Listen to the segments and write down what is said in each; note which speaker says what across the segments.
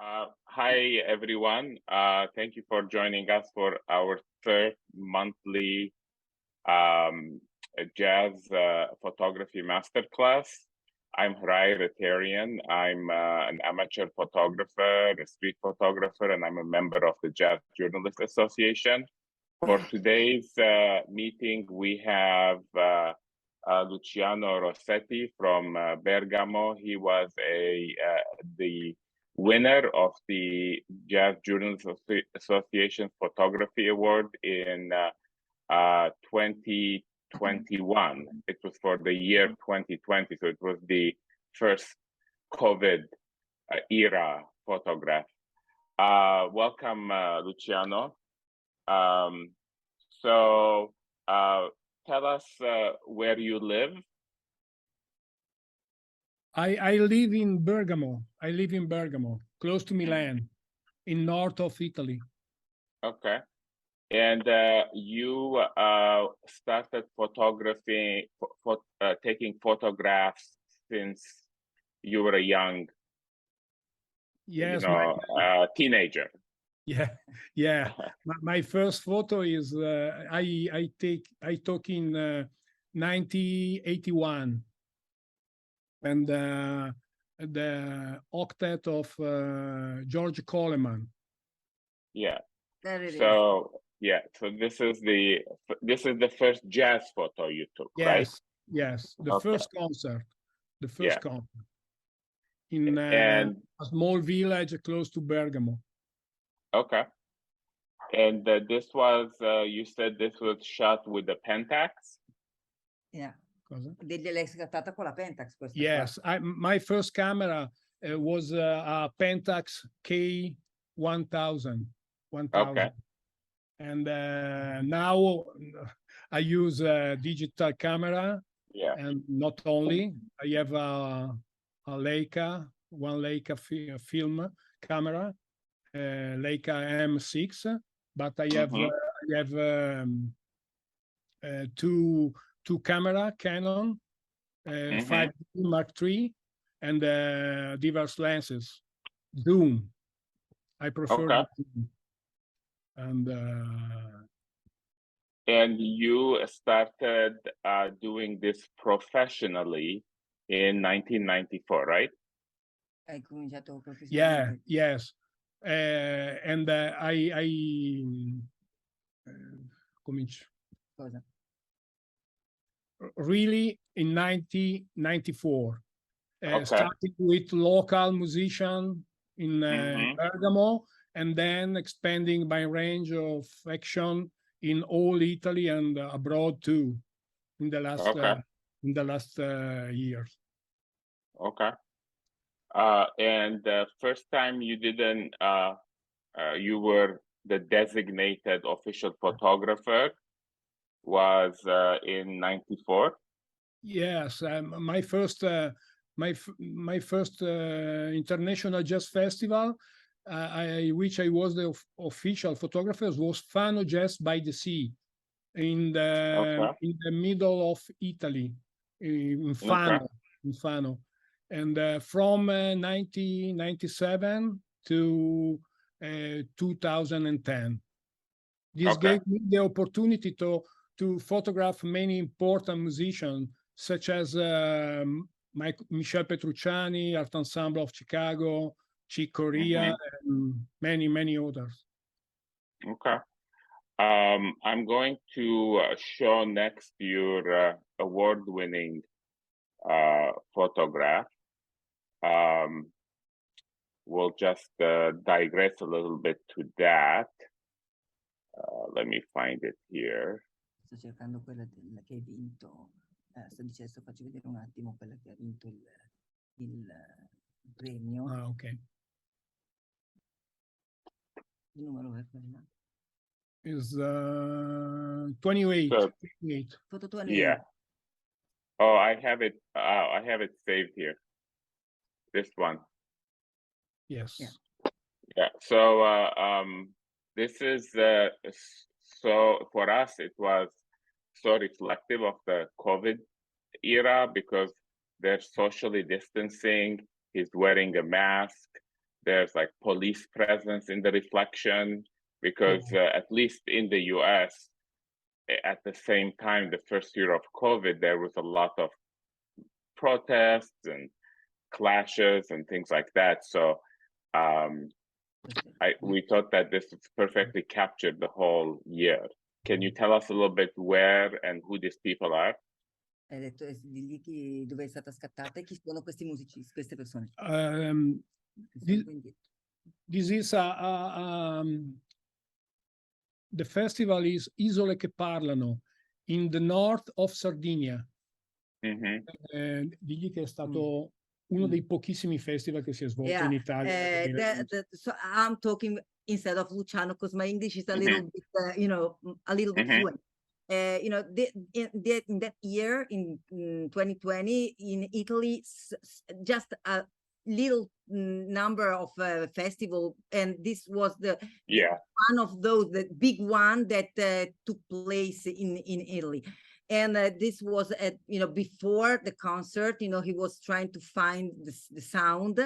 Speaker 1: Hi, everyone. Thank you for joining us for our third monthly jazz photography masterclass. I'm Harai Rotarian. I'm an amateur photographer, a street photographer, and I'm a member of the Jazz Journalists Association. For today's meeting, we have Luciano Rossetti from Bergamo. He was the winner of the Jazz Journalists Association Photography Award in 2021. It was for the year 2020, so it was the first COVID era photograph. Welcome, Luciano. Tell us where you live.
Speaker 2: I live in Bergamo. I live in Bergamo, close to Milan, in north of Italy.
Speaker 1: Okay. And you started photography, taking photographs since you were a young,
Speaker 2: yes,
Speaker 1: teenager.
Speaker 2: Yeah. My first photo is I took in 1981, and the octet of George Coleman.
Speaker 1: Yeah.
Speaker 3: There it is.
Speaker 1: So this is the first jazz photo you took, right?
Speaker 2: Yes, the
Speaker 1: Okay.
Speaker 2: first concert, concert in
Speaker 1: and
Speaker 2: a small village close to Bergamo.
Speaker 1: Okay. And this was, you said this was shot with the Pentax?
Speaker 3: Yeah. L'hai scattata con la Pentax questa
Speaker 2: Yes, my first camera was a Pentax K1000.
Speaker 1: Okay.
Speaker 2: And now I use a digital camera.
Speaker 1: Yeah.
Speaker 2: And not only, I have a Leica, one Leica film camera, Leica M6, but I have two camera, Canon 5D Mark III, and diverse lenses, zoom. I prefer the zoom.
Speaker 1: And you started doing this professionally in 1994, right?
Speaker 3: Hai cominciato
Speaker 2: professionalmente. Yes. And I comincio.
Speaker 3: Cosa?
Speaker 2: Really in 1994.
Speaker 1: Okay.
Speaker 2: Starting with local musician in Bergamo, and then expanding my range of action in all Italy and abroad too, in the last years.
Speaker 1: Okay. And the first time you didn't, you were the designated official photographer was in 94.
Speaker 2: Yes, my first international jazz festival, which I was the official photographer, was Fano Jazz by the Sea, in the middle of Italy, in Fano. And from 1997 to 2010. This gave me the opportunity to photograph many important musicians, such as Michel Petrucciani, Art Ensemble of Chicago, Chick Corea, and many others.
Speaker 1: Okay. I'm going to show next your award-winning photograph. We'll just digress a little bit to that. Let me find it here.
Speaker 3: Sto cercando quella che hai vinto. Sto faccio vedere un attimo quella che ha vinto il premio.
Speaker 2: Ah, ok.
Speaker 3: Il numero è quella?
Speaker 2: Is 28.
Speaker 1: 28.
Speaker 3: Photo 28.
Speaker 1: Yeah. Oh, I have it saved here. This one.
Speaker 2: Yes.
Speaker 1: Yeah. So this is so for us it was so reflective of the COVID era because they're socially distancing. He's wearing a mask. there's like police presence in the reflection, because at least in the US, at the same time, the first year of COVID, there was a lot of protests and clashes and things like that. So we thought that this perfectly captured the whole year. Can you tell us a little bit where and who these people are?
Speaker 3: Hai detto digli dove è stata scattata e chi sono questi musicisti, queste persone.
Speaker 2: This is the festival is Isole che Parlano in the north of Sardinia. Digli che è stato uno dei pochissimi festival che si è svolto in Italia.
Speaker 3: So I'm talking instead of Luciano because my English is a little bit, a little bit fluent. In that year, in 2020, in Italy, just a little number of festival, and this was one of those, the big one that took place in Italy. And this was at, before the concert, he was trying to find the sound,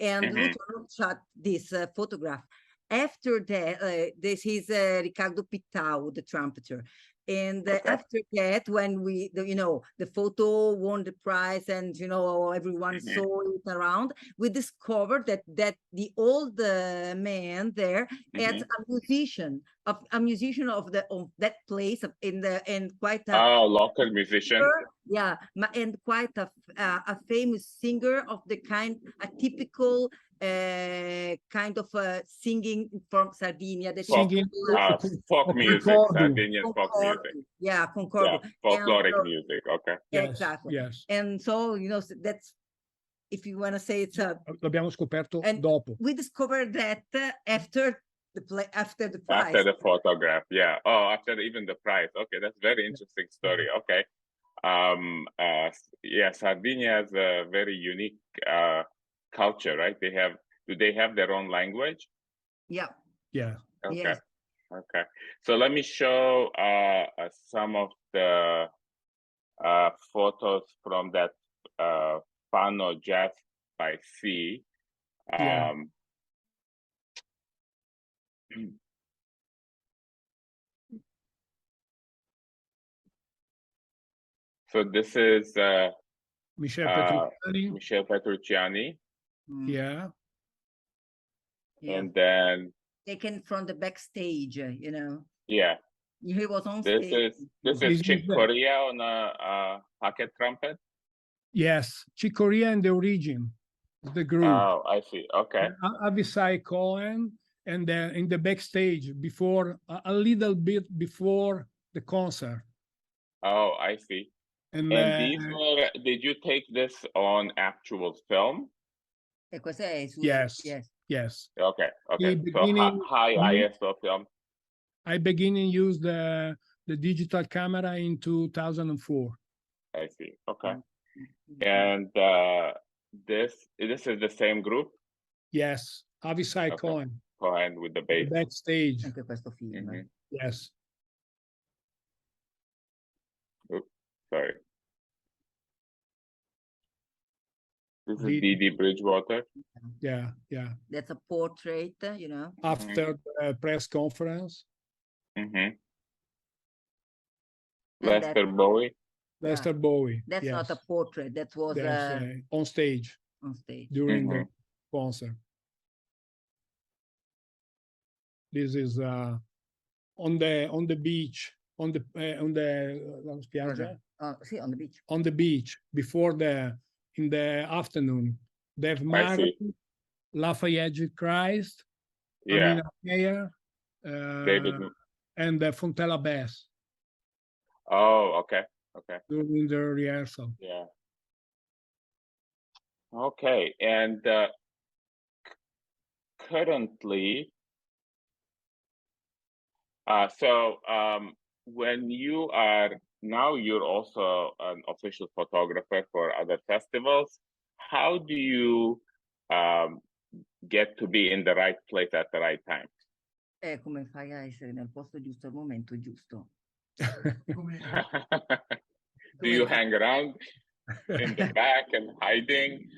Speaker 3: and Luciano shot this photograph. After that, this is Riccardo Pittau, the trumpeter. And after that, when the photo won the prize and, everyone saw it around, we discovered that the old man there is a musician of that place and quite a
Speaker 1: local musician.
Speaker 3: Yeah, and quite a famous singer of the a typical kind of singing from Sardinia. That
Speaker 2: singing
Speaker 1: folk music, Sardinian folk music.
Speaker 3: Yeah, concordo.
Speaker 1: Yeah, folkloric music, okay.
Speaker 3: Yes, exactly.
Speaker 2: Yes.
Speaker 3: And so, that's, if you want to say it's
Speaker 2: l'abbiamo scoperto dopo.
Speaker 3: We discovered that after the prize.
Speaker 1: After the photograph, yeah. Oh, after even the prize. Okay, that's very interesting story. Okay. Yeah, Sardinia has a very unique culture, right? Do they have their own language?
Speaker 3: Yeah.
Speaker 2: Yeah.
Speaker 1: Okay.
Speaker 3: Yes.
Speaker 1: Okay. So let me show some of the photos from that Fano Jazz by Sea. So this is
Speaker 2: Michel
Speaker 1: Petrucciani.
Speaker 2: Yeah.
Speaker 1: And then
Speaker 3: taken from the backstage,
Speaker 1: Yeah.
Speaker 3: He was on stage.
Speaker 1: This is Chick Corea on a pocket trumpet.
Speaker 2: Yes, Chick Corea and the Origin, the group.
Speaker 1: Oh, I see. Okay.
Speaker 2: Avisai Cohen, and in the backstage before a little bit before the concert.
Speaker 1: Oh, I see. And these were, did you take this on actual film?
Speaker 2: Yes.
Speaker 1: Okay. So high ISO film.
Speaker 2: I began to use the digital camera in 2004.
Speaker 1: I see. Okay. And this is the same group?
Speaker 2: Yes. Avisai Cohen.
Speaker 1: Cohen with the bass.
Speaker 2: The backstage.
Speaker 3: Anche questo film.
Speaker 2: Yes.
Speaker 1: Oops, sorry. This is Didi Bridgewater.
Speaker 2: Yeah.
Speaker 3: That's a portrait,
Speaker 2: After the press conference.
Speaker 1: Lester Bowie.
Speaker 2: Lester Bowie.
Speaker 3: That's not a portrait. That was
Speaker 2: on stage.
Speaker 3: On stage
Speaker 2: during the concert. This is on the beach, on the spiaggia.
Speaker 3: Sì, on the beach.
Speaker 2: On the beach before in the afternoon. They've married Lafayette Christ, Amina Meyer,
Speaker 1: David,
Speaker 2: and Fontella Bass.
Speaker 1: Oh, okay.
Speaker 2: During the rehearsal.
Speaker 1: Yeah. Okay, and currently, when you are now, you're also an official photographer for other festivals. How do you get to be in the right place at the right time?
Speaker 3: Come fai a essere nel posto giusto al momento giusto?
Speaker 1: Do you hang around in the back and hiding?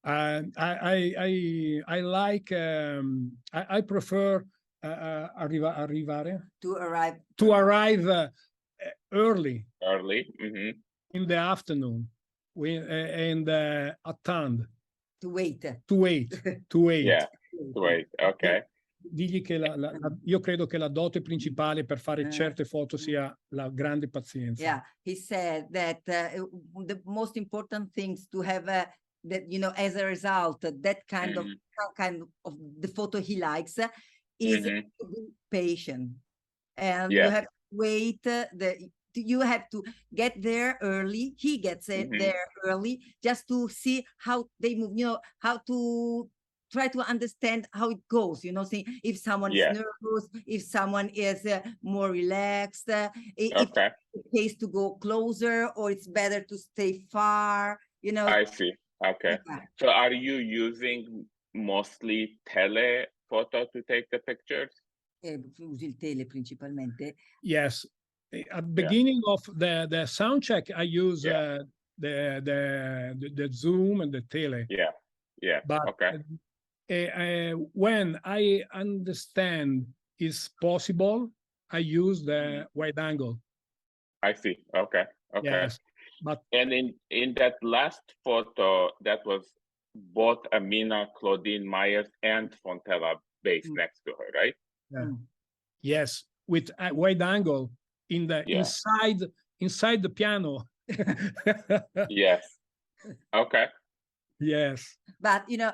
Speaker 2: I like. I prefer arrivare
Speaker 3: To arrive.
Speaker 2: To arrive early.
Speaker 1: Early. Mm-hmm.
Speaker 2: In the afternoon, and attend.
Speaker 3: To wait.
Speaker 2: To wait. To wait.
Speaker 1: Yeah. To wait. Okay.
Speaker 2: Digli che io credo che la dote principale per fare certe foto sia la grande pazienza.
Speaker 3: Yeah, he said that the most important things to have that, you know, as a result, that kind of the photo he likes is to be patient, and you have to wait. You have to get there early. He gets there early just to see how they move. You know, how to try to understand how it goes, you know, see if someone is nervous, if someone is more relaxed, if it's case to go closer or it's better to stay far, you know.
Speaker 1: I see. Okay. Yeah. So are you using mostly telephoto to take the pictures?
Speaker 3: Usi il tele principalmente.
Speaker 2: Yes. At the beginning of the sound check, I use the zoom and the tele.
Speaker 1: Yeah. Yeah.
Speaker 2: But when I understand it's possible, I use the wide angle.
Speaker 1: I see. Okay. Okay.
Speaker 2: Yes. But
Speaker 1: and in that last photo, that was both Amina, Claudine Myers, and Fontella based next to her, right?
Speaker 2: Yeah. Yes, with a wide angle in the inside the piano.
Speaker 1: Yes. Okay.
Speaker 2: Yes.
Speaker 3: But you know,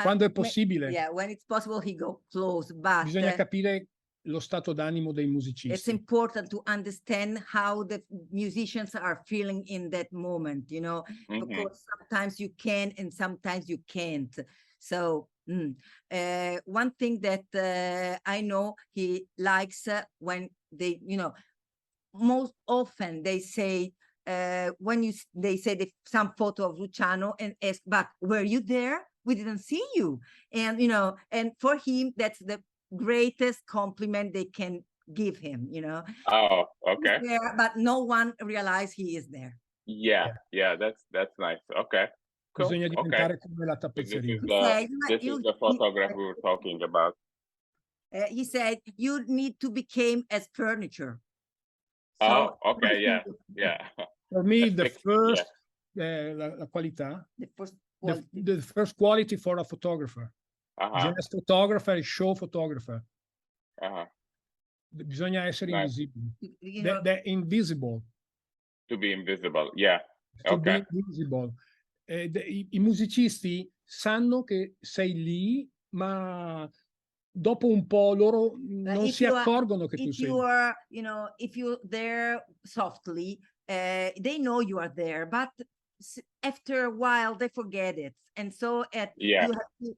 Speaker 2: quando è possibile.
Speaker 3: Yeah, when it's possible, he go close. But
Speaker 2: bisogna capire lo stato d'animo dei musicisti.
Speaker 3: It's important to understand how the musicians are feeling in that moment. You know, because sometimes you can and sometimes you can't. So one thing that I know he likes when they, you know, most often they say. When they say some photo of Luciano and ask, but were you there? We didn't see you. And, you know, and for him, that's the greatest compliment they can give him, you know.
Speaker 1: Oh, okay.
Speaker 3: There, but no one realized he is there.
Speaker 1: Yeah, that's nice. Okay. Cool.
Speaker 2: Bisogna diventare come la tappezzeria.
Speaker 1: This is the photograph we were talking about.
Speaker 3: He said, you need to become as furniture.
Speaker 1: So, oh, okay, yeah.
Speaker 2: For me, the first la qualità, the first quality for a photographer, jazz photographer e show photographer. Bisogna essere invisibili. They're invisible.
Speaker 1: To be invisible, yeah.
Speaker 2: To be invisible. I musicisti sanno che sei lì, ma dopo un po' loro non si accorgono che tu sei.
Speaker 3: You know, if you're there softly, they know you are there, but after a while they forget it, and so you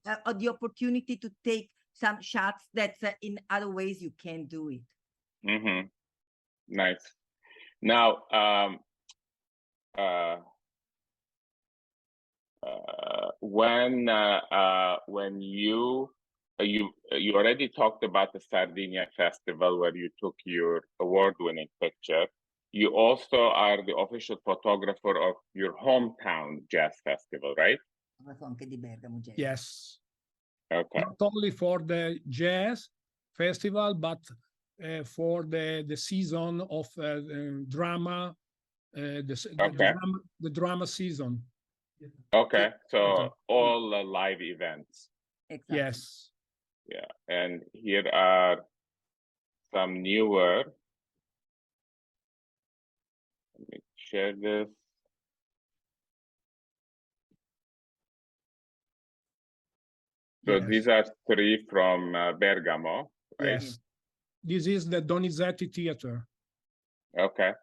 Speaker 3: have the opportunity to take some shots that in other ways you can't do it.
Speaker 1: Nice. Now, when you already talked about the Sardinia Festival where you took your award-winning picture. You also are the official photographer of your hometown jazz festival, right?
Speaker 2: Yes.
Speaker 1: Okay.
Speaker 2: Not only for the jazz festival, but for the season of drama, the drama season.
Speaker 1: Okay, so all live events.
Speaker 3: Exactly.
Speaker 2: Yes.
Speaker 1: Yeah, and here are some newer. Let me share this. So these are 3 from Bergamo, right?
Speaker 2: Yes. This is the Donizetti Theater.
Speaker 1: Okay.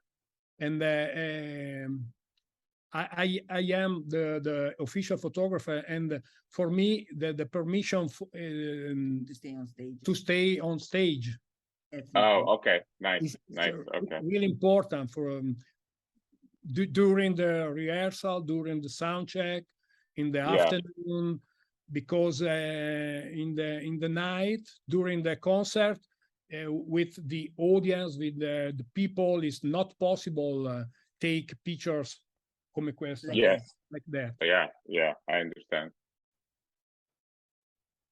Speaker 2: And I am the official photographer, and for me the permission to stay on stage.
Speaker 1: Oh, okay, nice, nice. Okay,
Speaker 2: really important for during the rehearsal, during the sound check, in the afternoon, because in the night during the concert with the audience, with the people, it's not possible take pictures come questa.
Speaker 1: Yes.
Speaker 2: Like that.
Speaker 1: Yeah, I understand.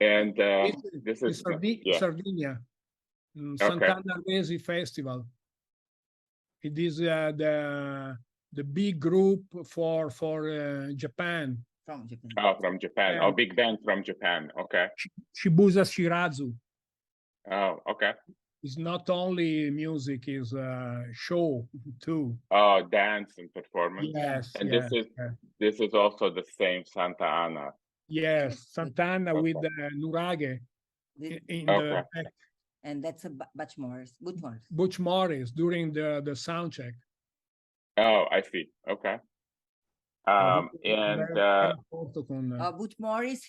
Speaker 1: And this is
Speaker 2: Sardinia,
Speaker 1: Okay.
Speaker 2: Sant'Anna Resi Festival. It is the big group for Japan.
Speaker 3: From Japan.
Speaker 1: Oh, from Japan.
Speaker 2: Yeah.
Speaker 1: Oh, big band from Japan. Okay.
Speaker 2: Shibuya Shirazu.
Speaker 1: Oh, okay.
Speaker 2: It's not only music, it's a show too.
Speaker 1: Oh, dance and performance.
Speaker 2: Yes,
Speaker 1: And
Speaker 2: yes,
Speaker 1: this is also the same Santa Ana.
Speaker 2: yes. Sant'Anna
Speaker 1: Okay.
Speaker 2: with Nuraghe in
Speaker 1: Okay.
Speaker 2: the back.
Speaker 3: And that's a Butch Morris.
Speaker 2: Butch Morris during the sound check.
Speaker 1: Oh, I see. Okay.
Speaker 3: Butch Morris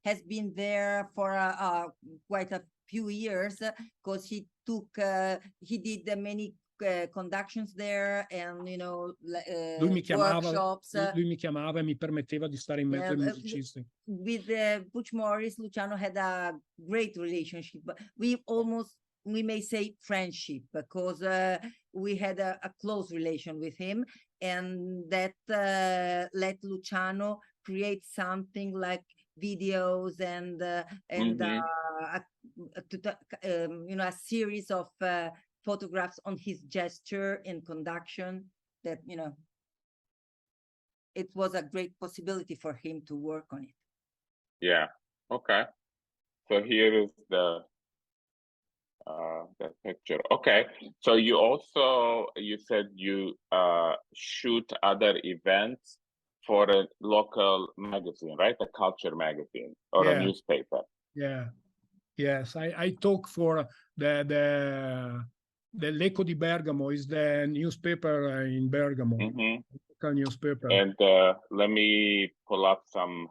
Speaker 3: has been there for quite a few years because he did many conductions there and workshops.
Speaker 2: Lui mi chiamava e mi permetteva di stare in mezzo ai musicisti.
Speaker 3: With Butch Morris, Luciano had a great relationship. We may say friendship because we had a close relation with him, and that let Luciano create something like videos and a series of photographs on his gesture and conduction that it was a great possibility for him to work on it.
Speaker 1: Yeah. Okay. So here is the picture. Okay. So you said you shoot other events for a local magazine, right? A culture magazine or a newspaper.
Speaker 2: Yeah. Yes. I talk for the L'Eco di Bergamo is the newspaper in Bergamo. Local newspaper.
Speaker 1: And let me pull up some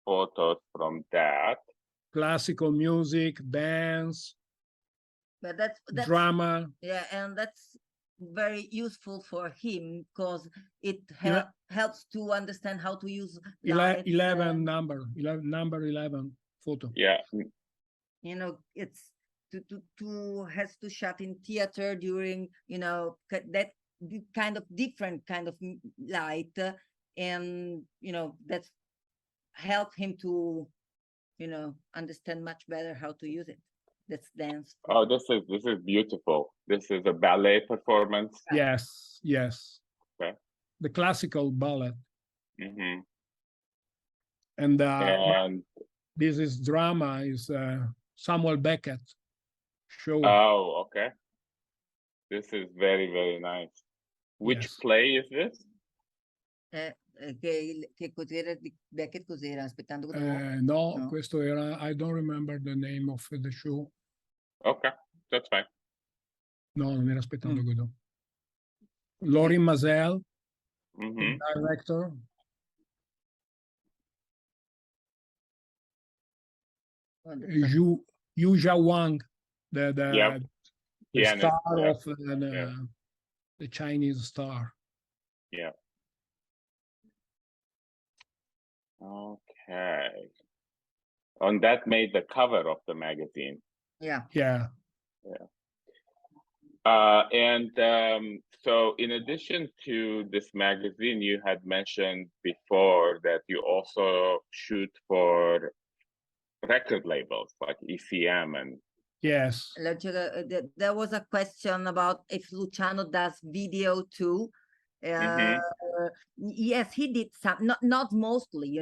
Speaker 1: photos from that.
Speaker 2: Classical music, dance.
Speaker 3: But that's
Speaker 2: drama.
Speaker 3: Yeah, and that's very useful for him because it helps to understand how to use lights,
Speaker 2: 11 photo.
Speaker 1: Yeah.
Speaker 3: It's to has to shot in theater during that kind of different kind of light, and that's helped him to understand much better how to use it. That's dance.
Speaker 1: Oh, this is beautiful. This is a ballet performance.
Speaker 2: Yes.
Speaker 1: Okay.
Speaker 2: The classical ballet.
Speaker 1: Mm-hmm.
Speaker 2: And this is drama. Is Samuel Beckett show.
Speaker 1: Oh, okay. This is very, very nice. Which play is this?
Speaker 3: Che cos'era di Beckett? Cos'era? Aspettando Godot?
Speaker 2: No, questo era. I don't remember the name of the show.
Speaker 1: Okay, that's fine.
Speaker 2: No, non era Aspettando Godot. Lorin Maazel,
Speaker 1: the
Speaker 2: director. Yu Jia Wang, the star of the Chinese star.
Speaker 1: Yeah. Okay. And that made the cover of the magazine.
Speaker 3: Yeah.
Speaker 1: So in addition to this magazine, you had mentioned before that you also shoot for record labels like ECM and...
Speaker 2: Yes.
Speaker 3: There was a question about if Luciano does video too. Yes, he did some, not mostly,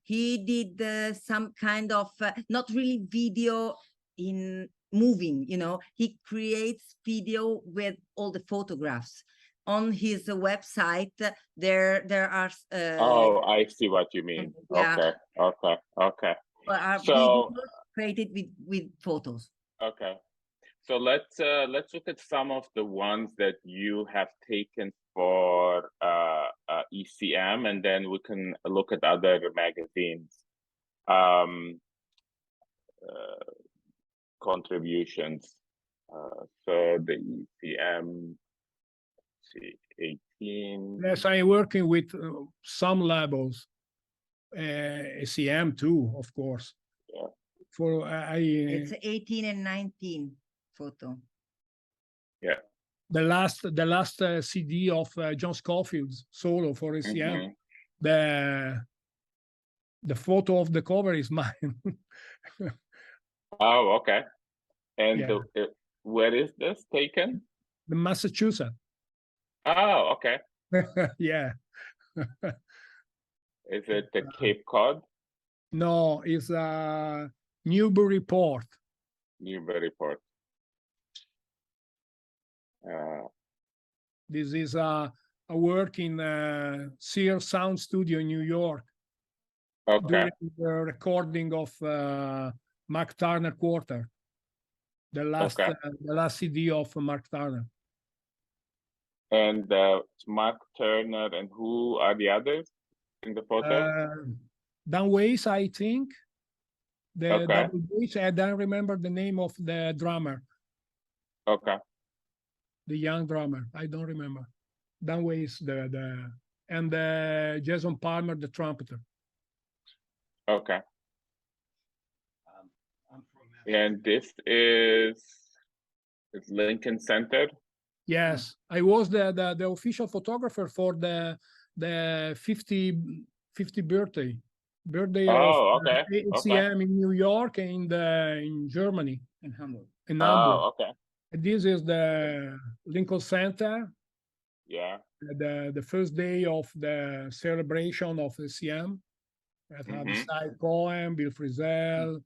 Speaker 3: he did some kind of not really video in moving, he creates video with all the photographs on his website. There are
Speaker 1: oh, I see what you mean. Okay.
Speaker 3: So created with photos.
Speaker 1: Okay, so let's look at some of the ones that you have taken for ECM, and then we can look at other magazines contributions. So the ECM, let's see, 18.
Speaker 2: Yes, I'm working with some labels, ECM too, of course.
Speaker 1: Yeah.
Speaker 3: It's 18 and 19 photo.
Speaker 1: Yeah.
Speaker 2: The last CD of John Scofield's solo for ECM. The photo of the cover is mine.
Speaker 1: Oh, okay. And
Speaker 2: Yeah.
Speaker 1: where is this taken?
Speaker 2: The Massachusetts.
Speaker 1: Oh, okay.
Speaker 2: Yeah.
Speaker 1: Is it the Cape Cod?
Speaker 2: No, it's Newburyport.
Speaker 1: Newburyport.
Speaker 2: This is a work in Sears Sound Studio in New York
Speaker 1: Okay.
Speaker 2: during the recording of Mark Turner Quarter, the last CD of Mark Turner.
Speaker 1: And Mark Turner, and who are the others in the photo?
Speaker 2: Dan Weiss, I think. The
Speaker 1: Okay.
Speaker 2: double bass, I don't remember the name of the drummer.
Speaker 1: Okay.
Speaker 2: The young drummer, I don't remember. Dan Weiss, and Jason Palmer, the trumpeter.
Speaker 1: Okay. And this is Lincoln Center.
Speaker 2: Yes, I was the official photographer for the 50 birthday
Speaker 1: Oh,
Speaker 2: of
Speaker 1: okay.
Speaker 2: ACM in New York and in Germany. In Hamburg.
Speaker 1: Oh, okay.
Speaker 2: This is the Lincoln Center.
Speaker 1: Yeah.
Speaker 2: The first day of the celebration of ACM. That had Cy Cohen, Bill Frisell.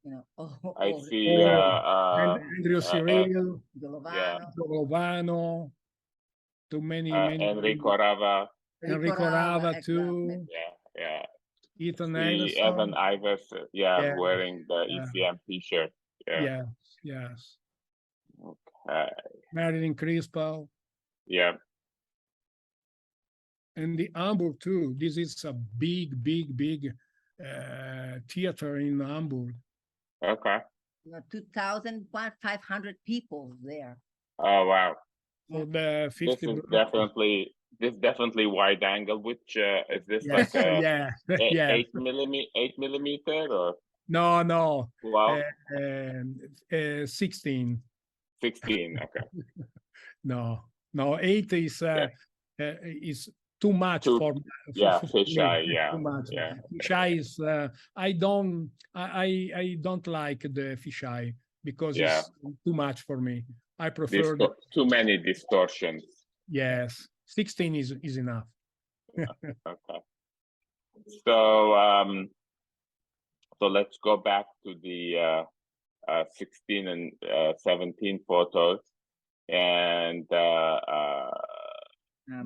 Speaker 1: I see.
Speaker 2: Andrew Cyril,
Speaker 3: Golovano.
Speaker 2: Golovano, too many.
Speaker 1: Enrico Rava.
Speaker 2: Enrico Rava too.
Speaker 1: Yeah.
Speaker 2: Ethan
Speaker 1: See
Speaker 2: Iverson.
Speaker 1: Evan Iverson. Yeah, wearing the ECM T-shirt. Yeah.
Speaker 2: Yes.
Speaker 1: Okay.
Speaker 2: Marilyn Crispo.
Speaker 1: Yeah.
Speaker 2: And the Hamburg too. This is a big theater in Hamburg.
Speaker 1: Okay.
Speaker 3: 2,500 people there.
Speaker 1: Oh wow.
Speaker 2: For the 50.
Speaker 1: This definitely wide angle. Which is this like a 8 millimeter or?
Speaker 2: No.
Speaker 1: Wow.
Speaker 2: 16.
Speaker 1: 16. Okay.
Speaker 2: No. 8 is too much for
Speaker 1: fisheye. Yeah.
Speaker 2: Too much.
Speaker 1: Yeah.
Speaker 2: Fisheye is I don't like the fisheye because it's too much for me. I prefer
Speaker 1: too many distortions.
Speaker 2: Yes, 16 is enough.
Speaker 1: Okay. So let's go back to the 16 and 17 photos, and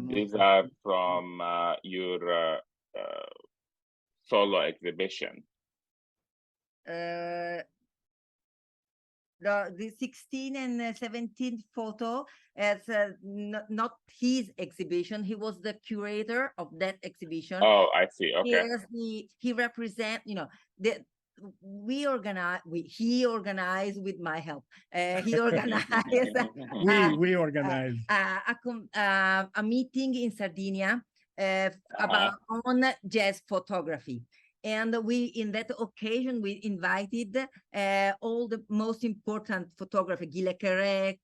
Speaker 1: these are from your solo exhibition.
Speaker 3: The 16 and 17 photo as not his exhibition. He was the curator of that exhibition.
Speaker 1: Oh, I see. Okay.
Speaker 3: He represent, he organized with my help. He organized
Speaker 2: we organized
Speaker 3: a meeting in Sardinia about on jazz photography. And in that occasion, we invited all the most important photographers, Gile Kerek,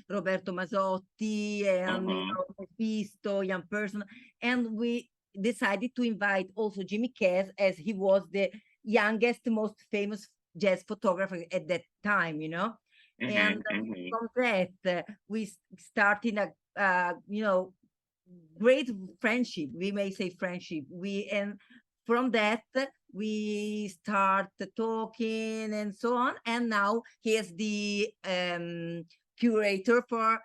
Speaker 3: Roberto Masotti, and Pisto, young person. And we decided to invite also Jimmy Cass, as he was the youngest, most famous jazz photographer at that time, And from that, we started a, great friendship. We may say friendship. From that, we start talking and so on. And now he is the curator for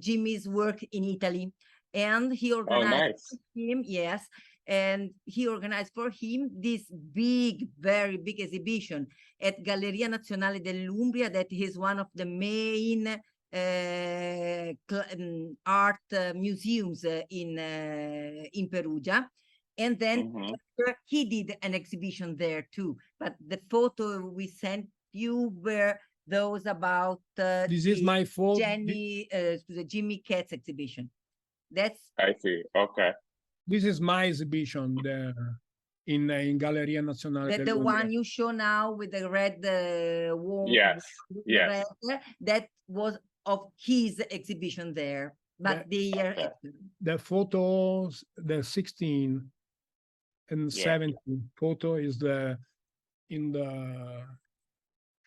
Speaker 3: Jimmy's work in Italy. And he organized for him, and he organized for him this very big exhibition at Galleria Nazionale dell'Umbria, that is one of the main art museums in Perugia. And then he did an exhibition there too. But the photo we sent you were those about
Speaker 2: this is my photo.
Speaker 3: The Jimmy Cass exhibition.
Speaker 1: I see. Okay.
Speaker 2: This is my exhibition there in Galleria Nazionale.
Speaker 3: The one you show now with the red wall.
Speaker 1: Yes.
Speaker 3: That was of his exhibition there. But the year after.
Speaker 2: The photos, the 16 and 70 photo is in the.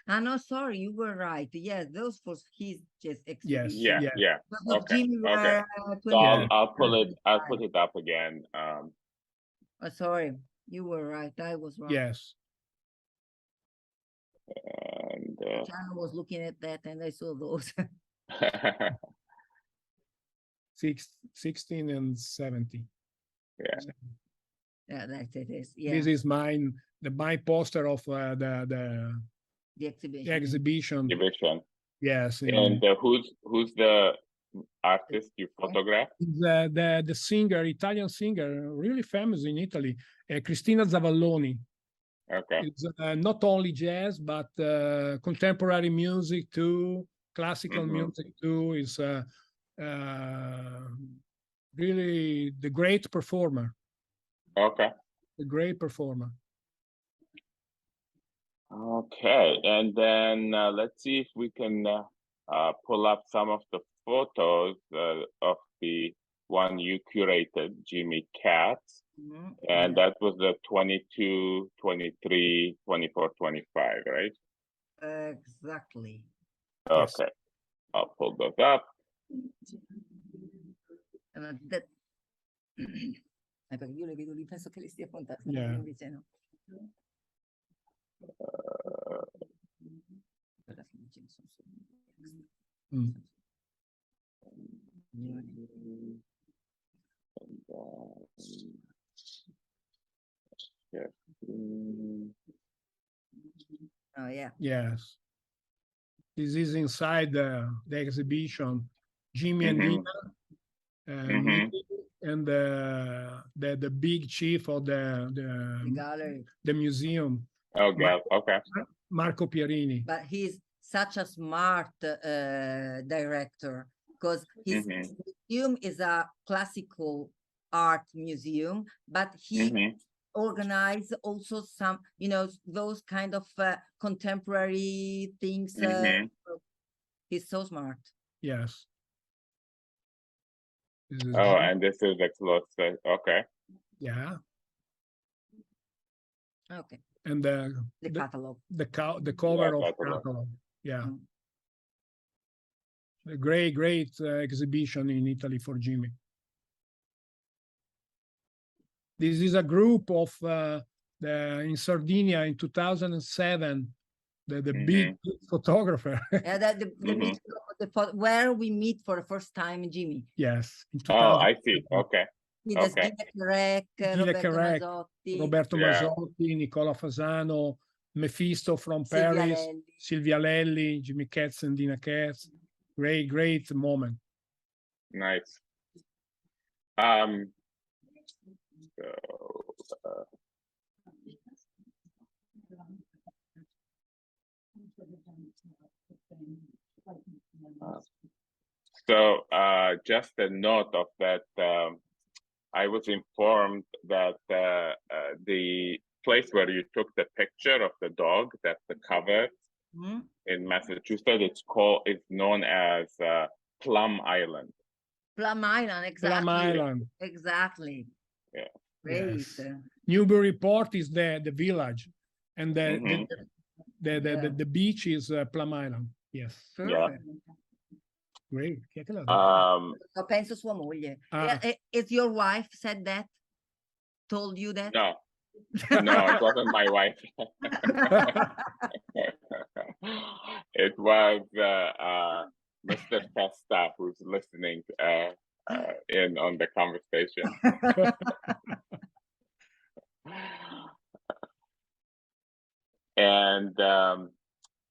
Speaker 3: Ah, no, sorry, you were right. Yes, those was his just exhibition.
Speaker 1: Yeah.
Speaker 3: But
Speaker 1: Okay.
Speaker 3: Jimmy
Speaker 1: Okay.
Speaker 3: were
Speaker 1: So
Speaker 3: 20.
Speaker 1: I'll put it up again.
Speaker 3: Oh, sorry, you were right. I was wrong.
Speaker 2: Yes.
Speaker 1: And
Speaker 3: Luciano was looking at that, and I saw those.
Speaker 2: 16 and 70.
Speaker 1: Yeah.
Speaker 3: Yeah, that it is. Yeah.
Speaker 2: This is my poster of the
Speaker 3: exhibition.
Speaker 1: Exhibition.
Speaker 2: Yes.
Speaker 1: And who's the artist you photographed?
Speaker 2: The singer, Italian singer, really famous in Italy, Cristina Zavalloni.
Speaker 1: Okay.
Speaker 2: It's not only jazz, but contemporary music too, classical music too. Is really the great performer.
Speaker 1: Okay.
Speaker 2: A great performer.
Speaker 1: Okay, and then let's see if we can pull up some of the photos of the one you curated, Jimmy Katz. And that was the 22, 23, 24, 25, right?
Speaker 3: Exactly.
Speaker 1: Okay, yes. I'll pull those up.
Speaker 3: That... perché io le vedo lì, penso che le stia contando, invece no. Oh yeah.
Speaker 2: Yes. This is inside the exhibition. Jimmy and Dina, and the big chief of the
Speaker 3: gallery,
Speaker 2: the museum.
Speaker 1: Oh, okay.
Speaker 2: Marco Pierini.
Speaker 3: But he's such a smart director, because his museum is a classical art museum, but he organized also some, those kind of contemporary things. He's so smart.
Speaker 2: Yes.
Speaker 1: Oh, and this is the close. Okay.
Speaker 2: Yeah.
Speaker 3: Okay.
Speaker 2: And the
Speaker 3: catalog.
Speaker 2: The cover of catalog. Yeah. A great exhibition in Italy for Jimmy. This is a group of in Sardinia in 2007. The big photographer.
Speaker 3: Yeah, where we meet for the first time, Jimmy.
Speaker 2: Yes.
Speaker 1: Oh, I see. Okay.
Speaker 3: Okay.
Speaker 2: Roberto Masotti, Nicola Fasano, Mephisto from Paris, Silvia Lelli, Jimmy Katz and Dina Katz. Great moment.
Speaker 1: Nice. So just a note of that, I was informed that the place where you took the picture of the dog, that's the cover in Massachusetts, it's known as Plum Island.
Speaker 3: Plum Island, exactly.
Speaker 2: Plum Island.
Speaker 3: Exactly.
Speaker 1: Yeah.
Speaker 3: Great.
Speaker 2: Yes. Newburyport is the village, and the beach is Plum Island. Yes.
Speaker 3: Perfect.
Speaker 2: Yeah. Great.
Speaker 3: Penso sua moglie. Is your wife said that? Told you that?
Speaker 1: No, it wasn't my wife. It was Mr. Festa, who's listening in on the conversation. And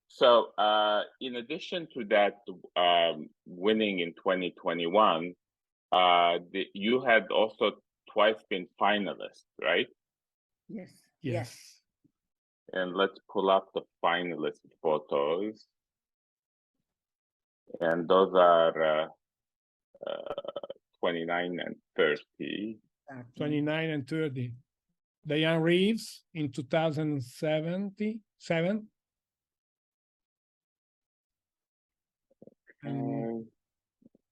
Speaker 1: so in addition to that winning in 2021, you had also twice been finalists, right?
Speaker 3: Yes.
Speaker 1: And let's pull up the finalist photos. And those are 29 and 30.
Speaker 2: 29 and 30. Diane Reeves in 2007.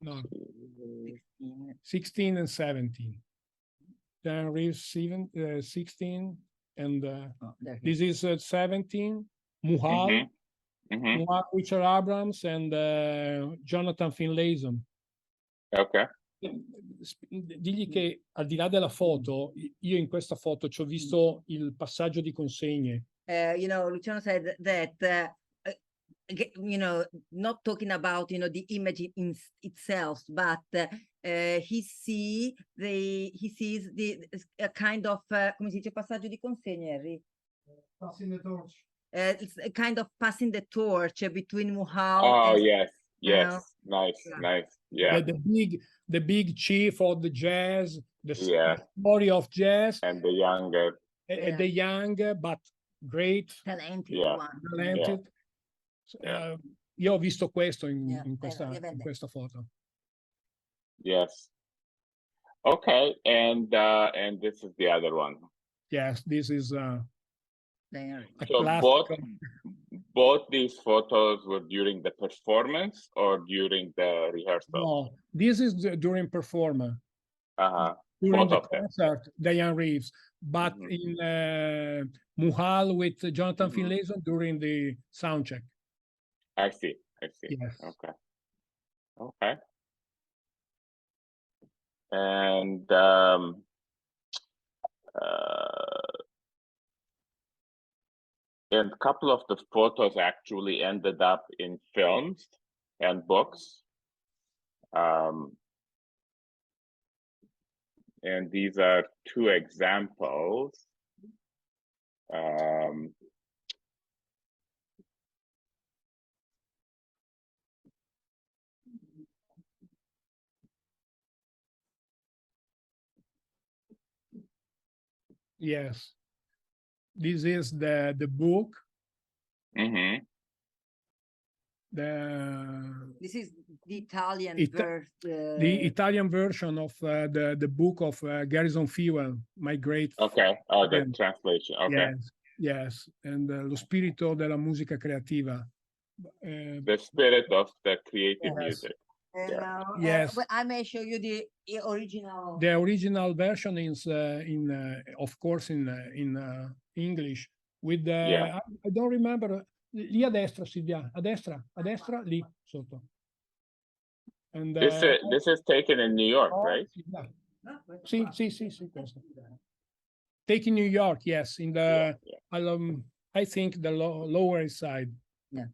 Speaker 2: No, 16 and 17. Diane Reeves 16, and
Speaker 3: This
Speaker 2: this is 17. Muhal, Richard Abrams, and Jonathan Finlayson.
Speaker 1: Ok.
Speaker 2: Digli che al di là della foto, io in questa foto ci ho visto il passaggio di consegne.
Speaker 3: Luciano said that not talking about the image in itself, but he sees the kind of come si dice passaggio di consegne, Harry?
Speaker 2: Passing the torch.
Speaker 3: It's a kind of passing the torch between Muhal.
Speaker 1: Oh,
Speaker 3: and,
Speaker 1: yes. Nice. Yeah.
Speaker 2: The big chief of the jazz, the story of jazz,
Speaker 1: and the younger,
Speaker 2: the young but great,
Speaker 3: talented one.
Speaker 2: Talented. Io ho visto questo in questa foto.
Speaker 1: Yes. Okay, and this is the other one.
Speaker 2: Yes, this is
Speaker 1: so both these photos were during the performance or during the rehearsal?
Speaker 2: No, this is during performance.
Speaker 1: During
Speaker 2: the concert, Diane Reeves, but in Muhal with Jonathan Finlayson during the sound check.
Speaker 1: I see.
Speaker 2: Yes.
Speaker 1: Okay. And a couple of the photos actually ended up in films and books. And these are two examples.
Speaker 2: Yes. This is the book.
Speaker 3: This is the Italian
Speaker 2: the Italian version of the book of Garrison Fewell, my great
Speaker 1: the translation. Okay.
Speaker 2: Yes. And Lo spirito della musica creativa.
Speaker 1: The spirit of the creative music.
Speaker 3: Yes. But I may show you the original.
Speaker 2: The original version is of course in English with I don't remember. Lì a destra, Silvia, a destra, lì sotto. And
Speaker 1: this is taken in New York, right?
Speaker 2: Sì, questo. Taken in New York, yes, in the I think the Lower East Side.
Speaker 3: Yeah.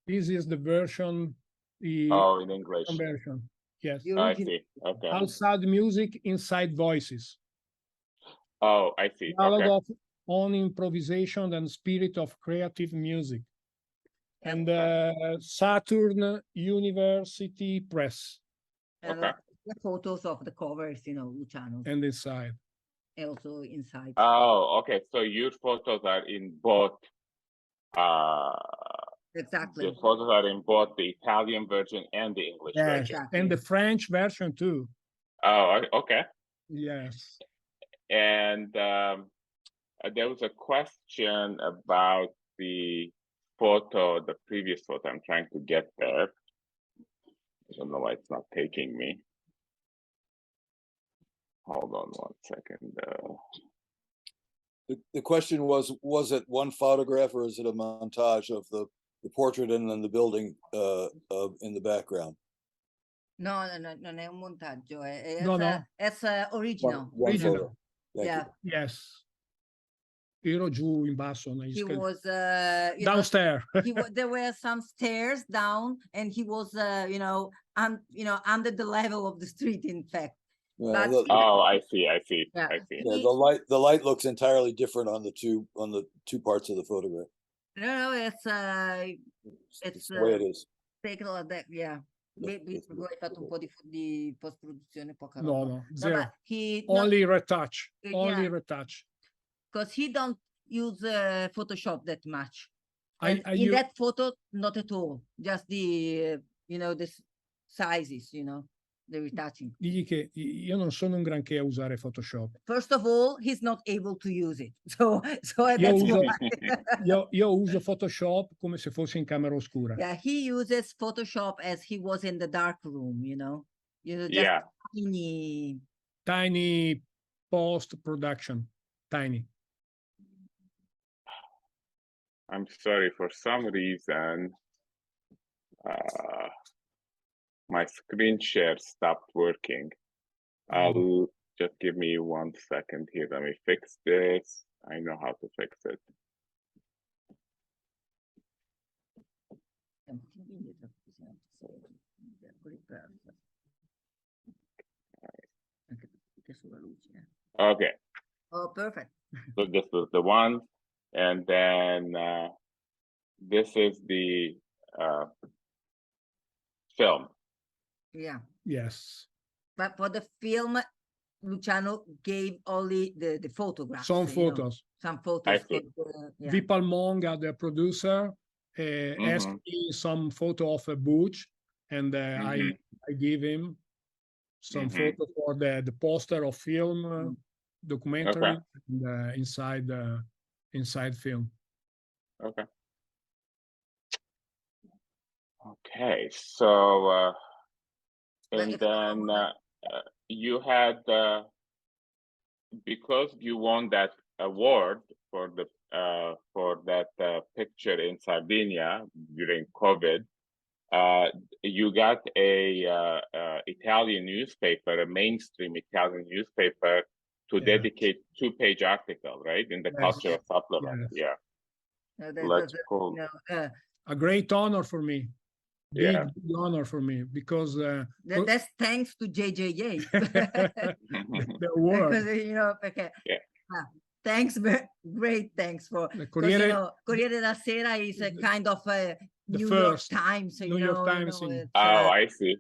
Speaker 2: This is the version.
Speaker 1: In English.
Speaker 2: Version. Yes.
Speaker 1: I see. Okay.
Speaker 2: Outside music, inside voices.
Speaker 1: Oh, I see.
Speaker 2: Dialogue of own improvisation and spirit of creative music. And Saturn University Press.
Speaker 3: The photos of the covers, Luciano.
Speaker 2: And inside.
Speaker 3: Also inside.
Speaker 1: Oh, okay. So your photos are in both.
Speaker 3: Exactly.
Speaker 1: Your photos are in both the Italian version and the English version.
Speaker 3: Exactly.
Speaker 2: And the French version too.
Speaker 1: Oh, okay.
Speaker 2: Yes.
Speaker 1: And there was a question about the previous photo. I'm trying to get there. I don't know why it's not taking me. Hold on 1 second.
Speaker 4: The question was it one photograph or is it a montage of the portrait and then the building in the background?
Speaker 3: No, non è un montaggio.
Speaker 2: It's
Speaker 3: original.
Speaker 2: Original.
Speaker 3: Yeah.
Speaker 2: Yes. Ero giù in basso.
Speaker 3: He was
Speaker 2: downstairs.
Speaker 3: There were some stairs down, and he was under the level of the street. In fact.
Speaker 4: Yeah,
Speaker 1: I see.
Speaker 3: Yeah.
Speaker 1: I see.
Speaker 4: Yeah, the light looks entirely different on the two parts of the photograph.
Speaker 3: No, it's
Speaker 4: the way it is.
Speaker 3: Take it like that. Yeah. Maybe hai fatto un po' di post-produzione, poca
Speaker 2: roba.
Speaker 3: No,
Speaker 2: zero. Only retouch. Only retouch.
Speaker 3: Because he don't use Photoshop that much.
Speaker 2: In
Speaker 3: that photo, not at all. Just the the sizes, the retouching.
Speaker 2: Digli che io non sono un granché a usare Photoshop.
Speaker 3: First of all, he's not able to use it. So that's why.
Speaker 2: io uso Photoshop come se fosse in camera oscura.
Speaker 3: Yeah, he uses Photoshop as he was in the dark room, just tiny
Speaker 2: post-production. Tiny.
Speaker 1: I'm sorry, for some reason, my screen share stopped working. I'll just give me 1 second here. Let me fix this. I know how to fix it. Okay.
Speaker 3: Oh, perfect.
Speaker 1: So this is the one, and then this is the film.
Speaker 3: Yeah.
Speaker 2: Yes.
Speaker 3: But for the film, Luciano gave only the photographs.
Speaker 2: Some
Speaker 3: you know,
Speaker 2: photos.
Speaker 3: some photos.
Speaker 1: I
Speaker 3: For
Speaker 1: see.
Speaker 3: yeah.
Speaker 2: Vipal Monga, the producer, asked me some photo of a Butch, and I give him some photo for the poster of film documentary inside film.
Speaker 1: Okay. Okay. So and then you had because you won that award for the that picture in Sardinia during COVID. You got a Italian newspaper, a mainstream Italian newspaper, to dedicate 2-page article, right, in the cultural supplement.
Speaker 2: Yes.
Speaker 1: Yeah, that's cool.
Speaker 3: You know,
Speaker 2: A great honor for me. Big
Speaker 1: Yeah.
Speaker 2: honor for me, because
Speaker 3: that's thanks to JJA.
Speaker 2: the award.
Speaker 3: Because you know, okay.
Speaker 1: Yeah.
Speaker 3: Thanks, great thanks for, because you know, Corriere della Sera is a kind of a New York Times.
Speaker 2: New York Times.
Speaker 1: I see.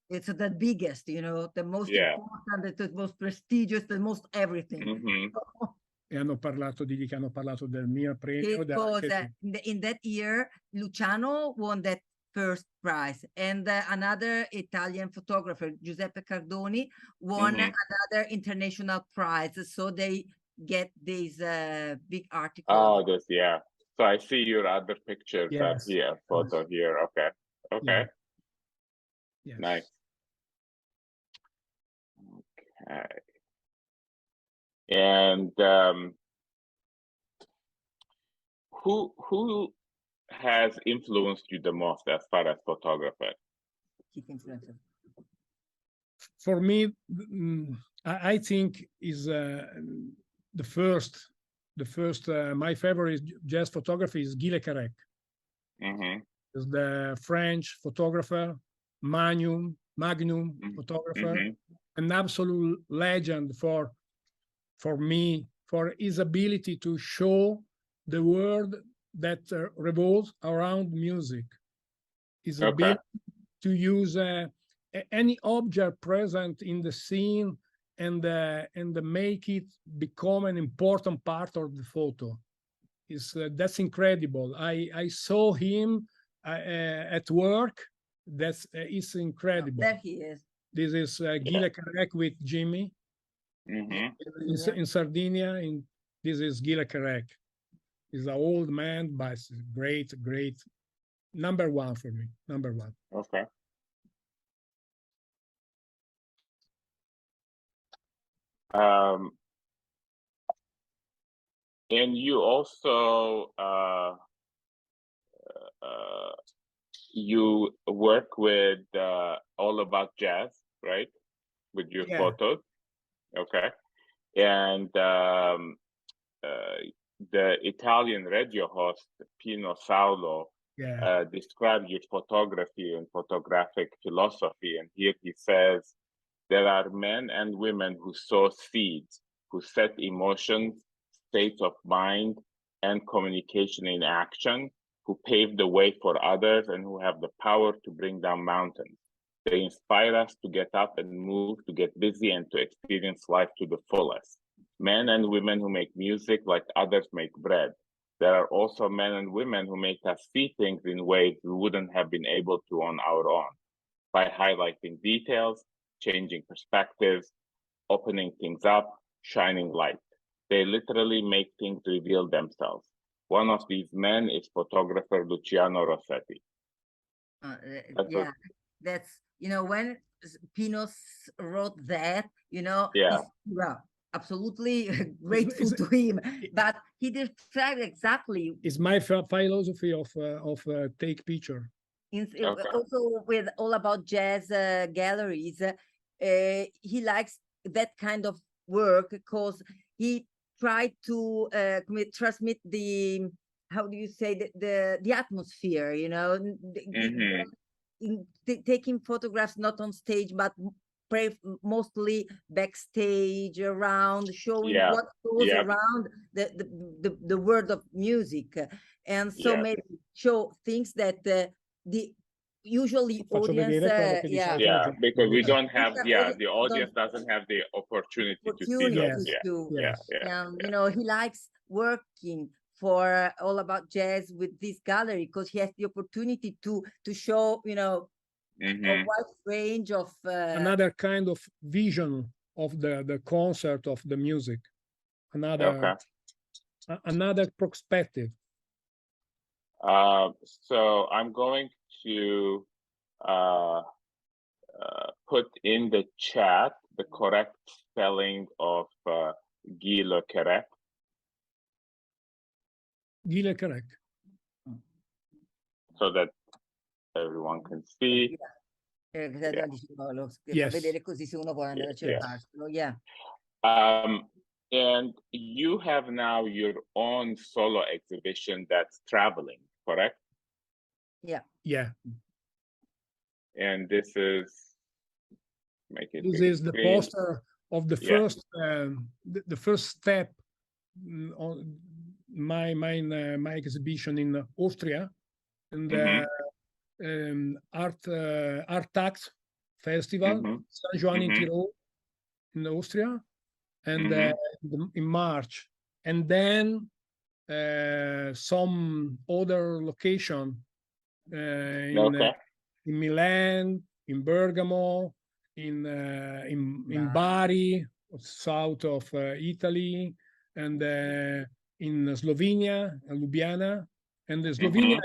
Speaker 3: It's the biggest, you know, the most important, the most prestigious, the most everything.
Speaker 2: E hanno parlato del mio premio.
Speaker 3: Because in that year, Luciano won that first prize, and another Italian photographer, Giuseppe Cardoni, won another international prize. So they get this big article.
Speaker 1: Oh, this, yeah. So I see your other picture here, photo here. Okay. Okay.
Speaker 2: Yes.
Speaker 1: Nice. Okay. And who has influenced you the most as far as photographer?
Speaker 2: For me, I think is the first. My favorite jazz photographer is Guy Le Carrec. Is the French photographer, Magnum photographer, an absolute legend for me, for his ability to show the world that revolves around music. His ability to use any object present in the scene and make it become an important part of the photo. That's incredible. I saw him at work. That's it's incredible.
Speaker 3: There he is.
Speaker 2: This is Guy Le Carrec with Jimmy in Sardinia. This is Guy Le Carrec. He's an old man, but great number one for me. Number one.
Speaker 1: Okay. And you also you work with All About Jazz, right? With your photos. Okay. And the Italian radio host Pino Saulo described your photography and photographic philosophy, and here he says there are men and women who sow seeds, who set emotions, states of mind, and communication in action, who pave the way for others, and who have the power to bring down mountains. They inspire us to get up and move, to get busy, and to experience life to the fullest. Men and women who make music like others make bread. There are also men and women who make us see things in ways we wouldn't have been able to on our own, by highlighting details, changing perspectives, opening things up, shining light. They literally make things reveal themselves. One of these men is photographer Luciano Rossetti.
Speaker 3: That's you know, when Pinos wrote that, you know,
Speaker 1: Yeah.
Speaker 3: well, absolutely grateful to him, but he described exactly.
Speaker 2: It's my philosophy of take picture.
Speaker 3: Also with all about jazz galleries, he likes that kind of work because he tried to transmit the, how do you say, the atmosphere, you know, taking photographs not on stage but mostly backstage, around, showing what goes around the world of music, and so maybe show things that the usually audience
Speaker 1: because we don't have the audience doesn't have the opportunity to see those.
Speaker 3: You know, he likes working for All About Jazz with this gallery because he has the opportunity to show, you know, a wide range of
Speaker 2: another kind of vision of the concert, of the music, another perspective.
Speaker 1: So I'm going to put in the chat the correct spelling of Guy Le Carré.
Speaker 2: Guy Le Carré.
Speaker 1: So that everyone can see.
Speaker 3: Yes. Vedere così se uno vuole andare a cercarselo. Yeah.
Speaker 1: And you have now your own solo exhibition that's traveling, correct?
Speaker 3: Yeah.
Speaker 2: Yeah.
Speaker 1: And this is
Speaker 2: the poster of the first the first step on my exhibition in Austria, and Art Act Festival, San Juan in Tirol in Austria, and in March, and then some other location in Milan, in Bergamo, in Bari, south of Italy, and in Slovenia, Ljubljana, and Slovenia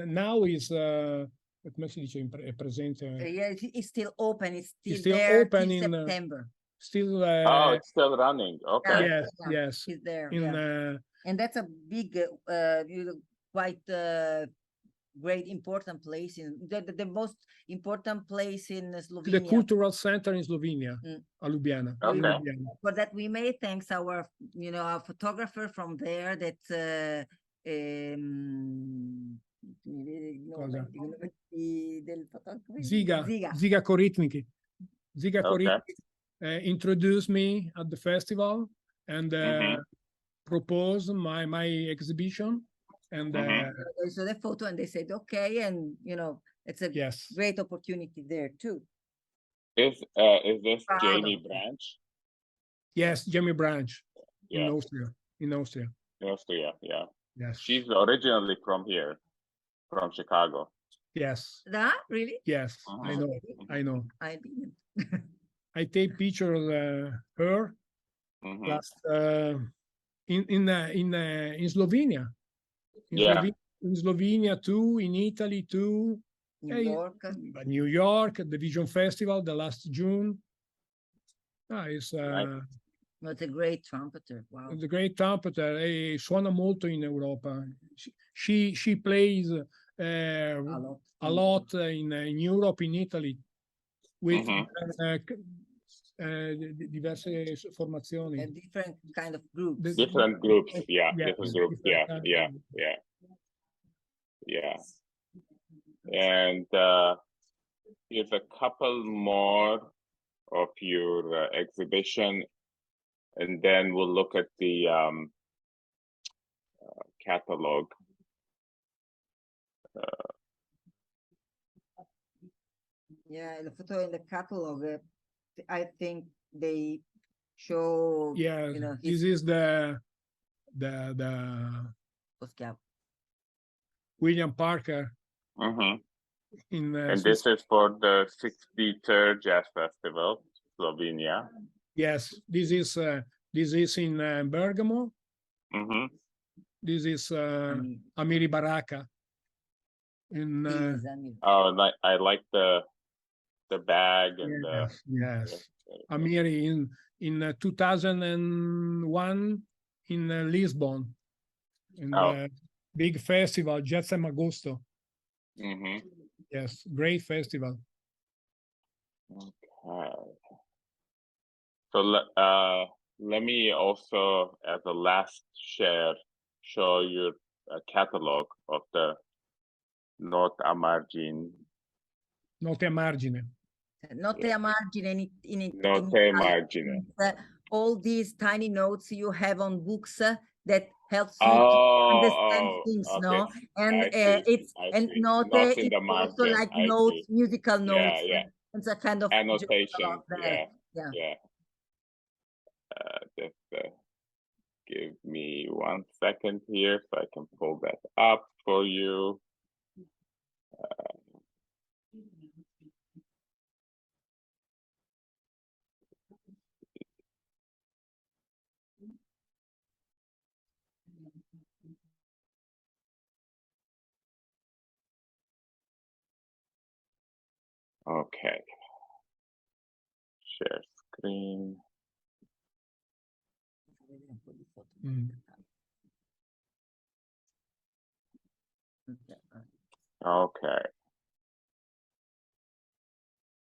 Speaker 2: now is come si dice, è presente.
Speaker 3: Yeah, it's still open. It's still there
Speaker 2: open
Speaker 3: in September.
Speaker 2: Still.
Speaker 1: It's still running. Okay.
Speaker 2: Yes.
Speaker 3: It's there.
Speaker 2: In,
Speaker 3: and that's a big, quite great important place in the most important place in Slovenia.
Speaker 2: The cultural center in Slovenia, Ljubljana.
Speaker 1: Okay.
Speaker 3: For that we may thanks our, you know, our photographer from there that
Speaker 2: Ziga Koritniki. Ziga Koritniki introduced me at the festival and proposed my exhibition. And
Speaker 3: they saw the photo and they said, okay, and you know, it's a great opportunity there too.
Speaker 1: Is this Jamie Branch?
Speaker 2: Yes, Jamie Branch in Austria.
Speaker 1: In Austria, yeah.
Speaker 2: Yes.
Speaker 1: She's originally from here, from Chicago.
Speaker 2: Yes.
Speaker 3: That really?
Speaker 2: Yes, I know.
Speaker 3: I didn't.
Speaker 2: I take pictures of her last in Slovenia. In Slovenia too, in Italy too, New York, the Vision Festival, the last June. It's
Speaker 3: a great trumpeter. Wow.
Speaker 2: The great trumpeter. Suona molto in Europa. She plays a lot in Europe, in Italy, with diverse formazioni.
Speaker 3: Different kind of groups.
Speaker 1: Different groups, yeah. And here's a couple more of your exhibition, and then we'll look at the catalog.
Speaker 3: The photo in the catalog, I think they show.
Speaker 2: Yeah,
Speaker 3: you know,
Speaker 2: this is the William Parker.
Speaker 1: And this is for the 63rd Jazz Festival, Slovenia.
Speaker 2: Yes, this is in Bergamo. This is Amiri Baraka.
Speaker 1: I like the the bag and
Speaker 2: yes. Amiri in 2001 in Lisbon, in the big festival, JJA Agosto. Yes, great festival.
Speaker 1: Okay. So let me also, as a last share, show you a catalog of the Note a margine.
Speaker 2: Note a margine.
Speaker 3: Note a margine in
Speaker 1: Note a margine.
Speaker 3: All these tiny notes you have on books that helps you to understand things,
Speaker 1: okay.
Speaker 3: no? And it's note
Speaker 1: in the margin.
Speaker 3: also like notes, musical notes.
Speaker 1: Yeah.
Speaker 3: It's a kind of
Speaker 1: annotation.
Speaker 3: Yeah.
Speaker 1: Just give me 1 second here so I can pull that up for you. Okay. Share screen. Okay.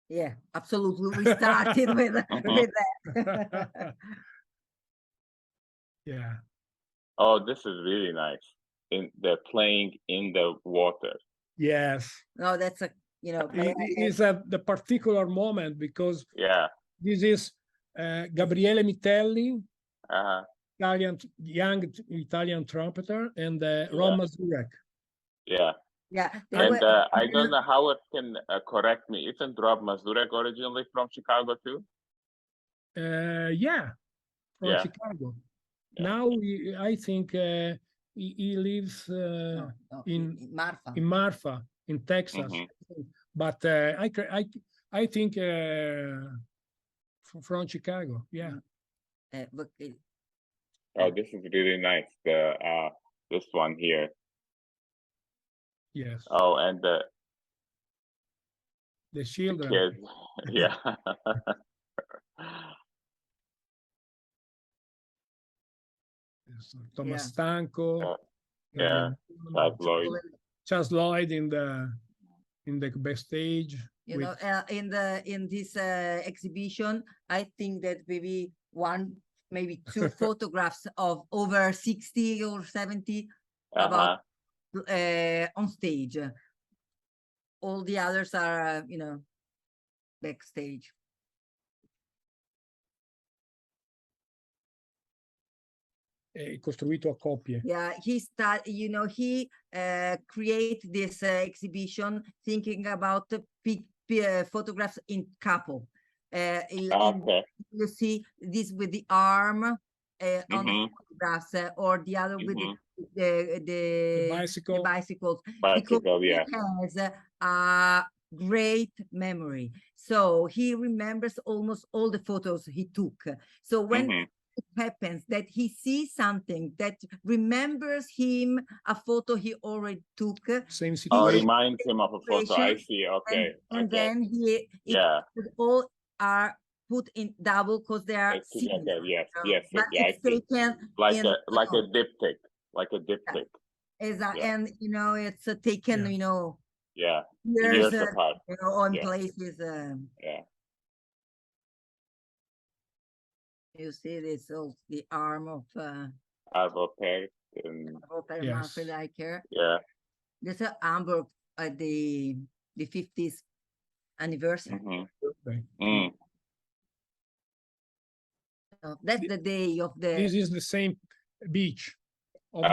Speaker 3: Yeah, absolutely. We started with that.
Speaker 2: Yeah.
Speaker 1: Oh, this is really nice. They're playing in the water.
Speaker 2: Yes.
Speaker 3: No, that's
Speaker 2: It's the particular moment because this is Gabriele Mitelli, young Italian trumpeter, and Ron Mazurek.
Speaker 3: Yeah.
Speaker 1: And I don't know how it can correct me. Isn't Rob Mazurek originally from Chicago too?
Speaker 2: Yeah, from Chicago.
Speaker 1: Yeah.
Speaker 2: Now I think he lives in Marfa, in Texas. But I think from Chicago. Yeah.
Speaker 1: Oh, this is really nice. This one here.
Speaker 2: Yes.
Speaker 1: Oh, and the
Speaker 2: children.
Speaker 1: Kids. Yeah.
Speaker 2: Thomas Stanco. Charles Lloyd in the backstage.
Speaker 3: You know, in this exhibition, I think that maybe two photographs of over 60 or 70 about on stage. All the others are, backstage.
Speaker 2: Costruito a coppie.
Speaker 3: Yeah, he create this exhibition thinking about photographs in couple. You see this with the arm on the photographs, or the other with the
Speaker 2: bicycle.
Speaker 3: Because he has a great memory, so he remembers almost all the photos he took. So when it happens that he sees something that remembers him a photo he already took,
Speaker 2: same situation.
Speaker 1: Reminds him of a photo. I see. Okay.
Speaker 3: And then all are put in double because they are
Speaker 1: together. Yes.
Speaker 3: But it's taken
Speaker 1: like a diptych,
Speaker 3: Exactly. And it's taken
Speaker 1: years apart.
Speaker 3: on places. You see this, the arm of
Speaker 1: Arvo Pärt and
Speaker 3: Manfred Eicher.
Speaker 1: Yeah.
Speaker 3: This is Hamburg at the 50th anniversary. So that's the day of the.
Speaker 2: This is the same beach of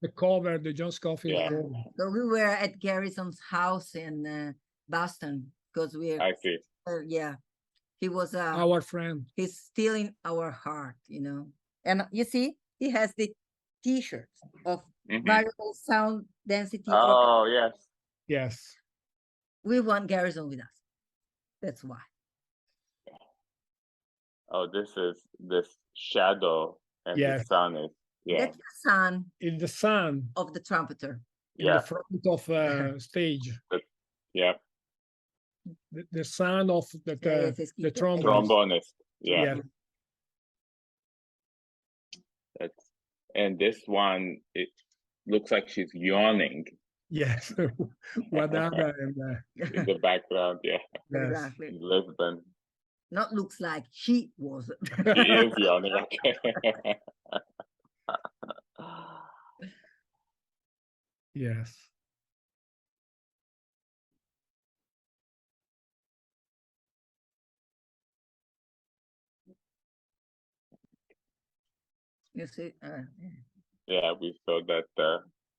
Speaker 2: the cover, the John Scofield cover.
Speaker 3: So we were at Garrison's house in Boston because
Speaker 1: I see.
Speaker 3: He was
Speaker 2: our friend.
Speaker 3: He's still in our heart, And you see, he has the T-shirt of variable sound density.
Speaker 1: Oh,
Speaker 2: yes.
Speaker 3: We want Garrison with us. That's why.
Speaker 1: Oh, this shadow and the sun is
Speaker 3: That's the sun.
Speaker 2: In the sun
Speaker 3: of the trumpeter.
Speaker 2: In the front of stage. the son of the trombonist.
Speaker 1: Trombonist. Yeah.
Speaker 2: Yeah.
Speaker 1: And this one, it looks like she's yawning.
Speaker 2: Yes. Wadada and
Speaker 1: in the background. Yeah.
Speaker 2: yes.
Speaker 3: Exactly.
Speaker 1: In Lisbon.
Speaker 3: Not looks like, she was.
Speaker 1: She is yawning. Okay.
Speaker 2: Yes.
Speaker 3: You see?
Speaker 1: Yeah, we saw that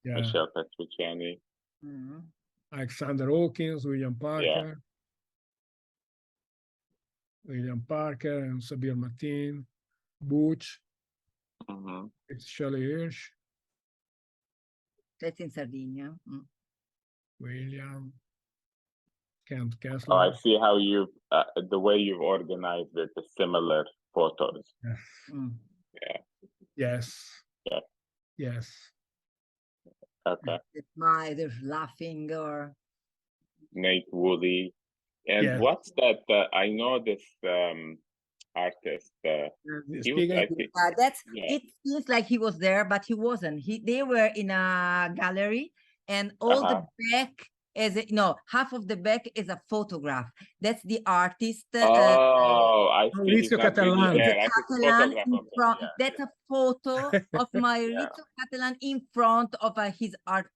Speaker 2: Yeah.
Speaker 1: Michelle Petrucciani.
Speaker 3: Mhm.
Speaker 2: Alexander Hawkins, William Parker. William Parker and Sabir Martin, Butch, it's Shelley Hirsch,
Speaker 3: That's in Sardinia. Mm.
Speaker 2: William, Kent
Speaker 1: Oh,
Speaker 2: Kessler.
Speaker 1: I see how you the way you've organized it, the similar photos.
Speaker 2: Yes.
Speaker 3: Mm.
Speaker 1: Yeah.
Speaker 2: Yes.
Speaker 1: Yeah.
Speaker 2: Yes.
Speaker 1: Okay.
Speaker 3: My, they're laughing or
Speaker 1: Nate Woolley. And
Speaker 2: Yes.
Speaker 1: what's that? I know this artist. He was, I think,
Speaker 3: that's
Speaker 1: yeah.
Speaker 3: it feels like he was there, but he wasn't. They were in a gallery, and all the back is half of the back is a photograph. That's the artist.
Speaker 1: Oh, I see.
Speaker 2: Maurizio Catalan.
Speaker 3: Catalan in front.
Speaker 1: Yeah,
Speaker 3: That's a photo of Maurizio Catalan in front of his art.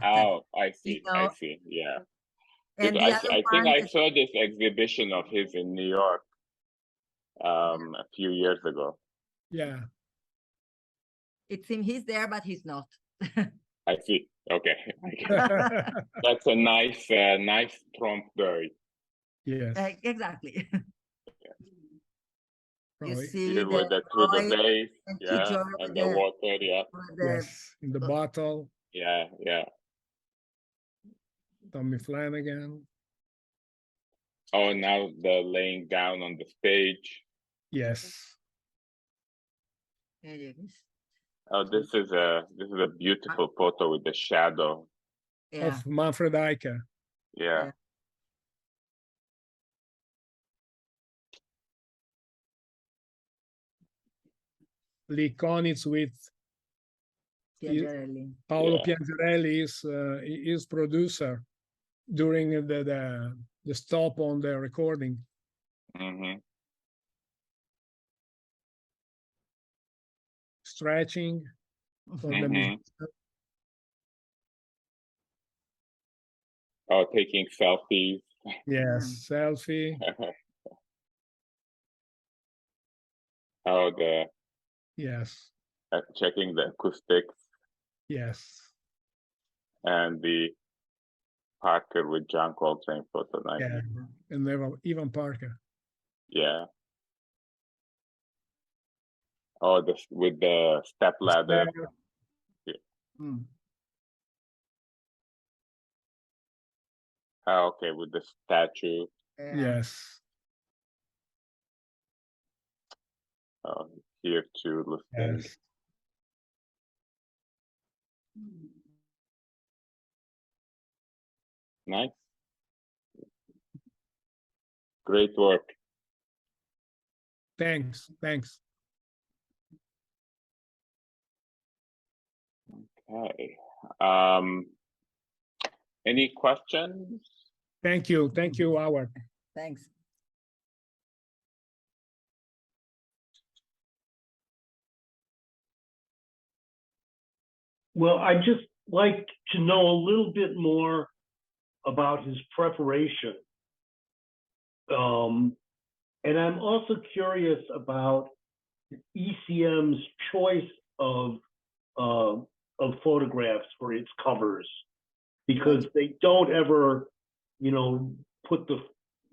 Speaker 1: Oh, I see.
Speaker 3: You know?
Speaker 1: I see. Yeah.
Speaker 3: And
Speaker 1: I think I saw this exhibition of his in New York a few years ago.
Speaker 2: Yeah.
Speaker 3: It seems he's there, but he's not.
Speaker 1: I see. Okay. That's a nice trompe d'oeil.
Speaker 2: Yes.
Speaker 3: Exactly. You
Speaker 2: Probably.
Speaker 3: see
Speaker 1: Here with the through the base, and the water,
Speaker 2: Yes, in the bottle.
Speaker 1: Yeah.
Speaker 2: Tommy Flanagan.
Speaker 1: Oh, now the laying down on the stage.
Speaker 2: Yes.
Speaker 1: Oh, this is a beautiful photo with the shadow
Speaker 2: of Manfred Eicher.
Speaker 1: Yeah.
Speaker 2: Lee Konitz with
Speaker 3: Piangerelli.
Speaker 2: Paolo Piangerelli is producer during the stop on the recording. Stretching for the music.
Speaker 1: Oh, taking selfies.
Speaker 2: Yes, selfie.
Speaker 1: Oh,
Speaker 2: yes.
Speaker 1: Checking the acoustics.
Speaker 2: Yes.
Speaker 1: And the Parker with John Coltrane photo. Nice.
Speaker 2: Yeah, and Evan Parker.
Speaker 1: Yeah. Oh, this with the step ladder. Yeah. Oh, okay, with the statue.
Speaker 2: Yes.
Speaker 1: Oh, here too, listening.
Speaker 2: Yes.
Speaker 1: Nice. Great work.
Speaker 2: Thanks.
Speaker 1: Okay. Any questions?
Speaker 2: Thank you, Howard.
Speaker 3: Thanks.
Speaker 5: Well, I'd just like to know a little bit more about his preparation. And I'm also curious about ECM's choice of photographs for its covers, because they don't ever, put the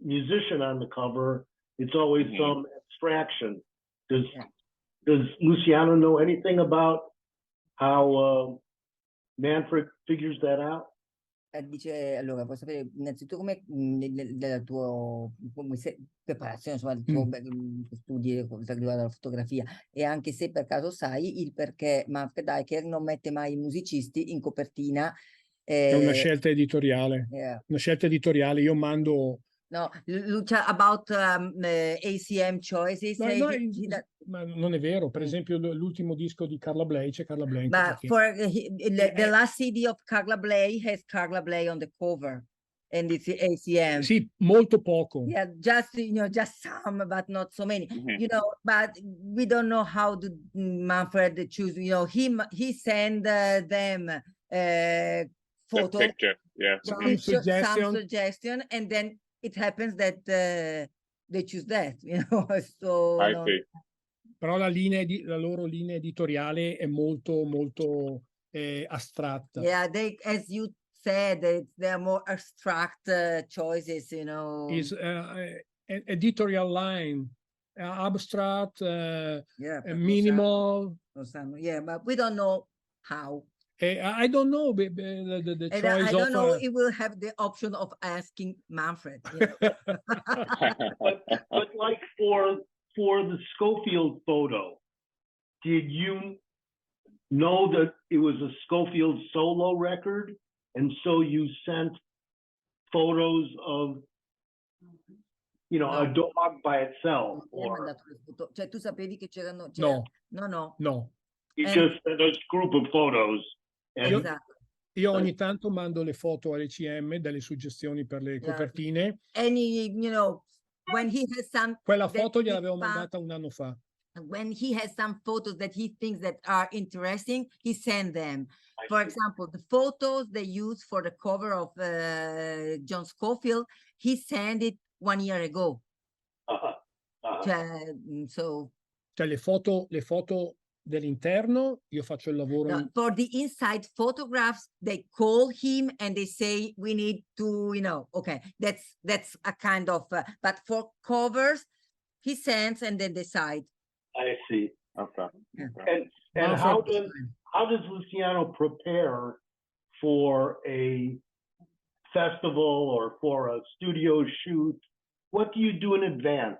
Speaker 5: musician on the cover. It's always some abstraction. Does Luciano know anything about how Manfred figures that out?
Speaker 3: Dice, allora, vuoi sapere innanzitutto come della tua preparazione, insomma, del tuo studi cosa riguarda la fotografia, e anche se per caso sai il perché Manfred Eicher non mette mai i musicisti in copertina
Speaker 2: È una scelta editoriale.
Speaker 3: Yeah.
Speaker 2: Una scelta editoriale. Io mando...
Speaker 3: No, Lucia, about ACM choices.
Speaker 2: Ma non è vero. Per esempio, l'ultimo disco di Carla Bley, c'è Carla Bley.
Speaker 3: But for the last CD of Carla Bley has Carla Bley on the cover, and it's ACM.
Speaker 2: Sì, molto poco.
Speaker 3: Yeah, just just some, but not so many. But we don't know how to Manfred choose. He send them photo,
Speaker 1: picture, yeah,
Speaker 3: some suggestion, and then it happens that they choose that. So
Speaker 1: I see.
Speaker 2: Però la loro linea editoriale è molto, molto astratta.
Speaker 3: Yeah, as you said, they are more abstract choices,
Speaker 2: Is editorial line, abstract, minimal.
Speaker 3: Yeah, but we don't know how.
Speaker 2: I don't know the choice
Speaker 3: I don't know.
Speaker 2: Of,
Speaker 3: it will have the option of asking Manfred.
Speaker 5: But like for the Schofield photo, did you know that it was a Schofield solo record, and so you sent photos of a dog by itself? Or
Speaker 3: Cioè, tu sapevi che c'erano?
Speaker 2: No.
Speaker 5: You just sent a group of photos.
Speaker 3: Esatto.
Speaker 2: Io ogni tanto mando le foto all'ECM delle suggestioni per le copertine.
Speaker 3: When he has some.
Speaker 2: Quella foto gliel'avevo mandata un anno fa.
Speaker 3: When he has some photos that he thinks that are interesting, he sends them. For example, the photos they use for the cover of John Scofield, he sent it 1 year ago.
Speaker 2: Cioè le foto dell'interno, io faccio il lavoro.
Speaker 3: For the inside photographs, they call him and they say, we need to, okay, that's a kind of, but for covers, he sends and then decide.
Speaker 5: I see.
Speaker 1: Okay.
Speaker 5: And how does Luciano prepare for a festival or for a studio shoot? What do you do in advance?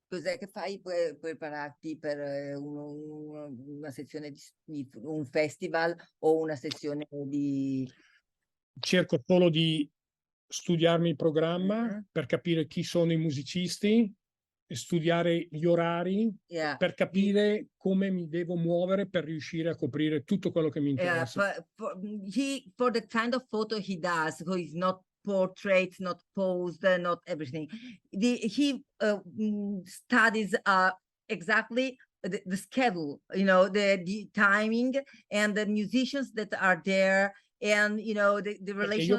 Speaker 3: Cos'è che fai per prepararti per una sezione di un festival o una sessione di...
Speaker 2: Cerco solo di studiarmi il programma per capire chi sono i musicisti, studiare gli orari, per capire come mi devo muovere per riuscire a coprire tutto quello che mi interessa.
Speaker 3: For the kind of photo he does, so he's not portraits, not posed, not everything. He studies exactly the schedule, the timing and the musicians that are there, and the relation.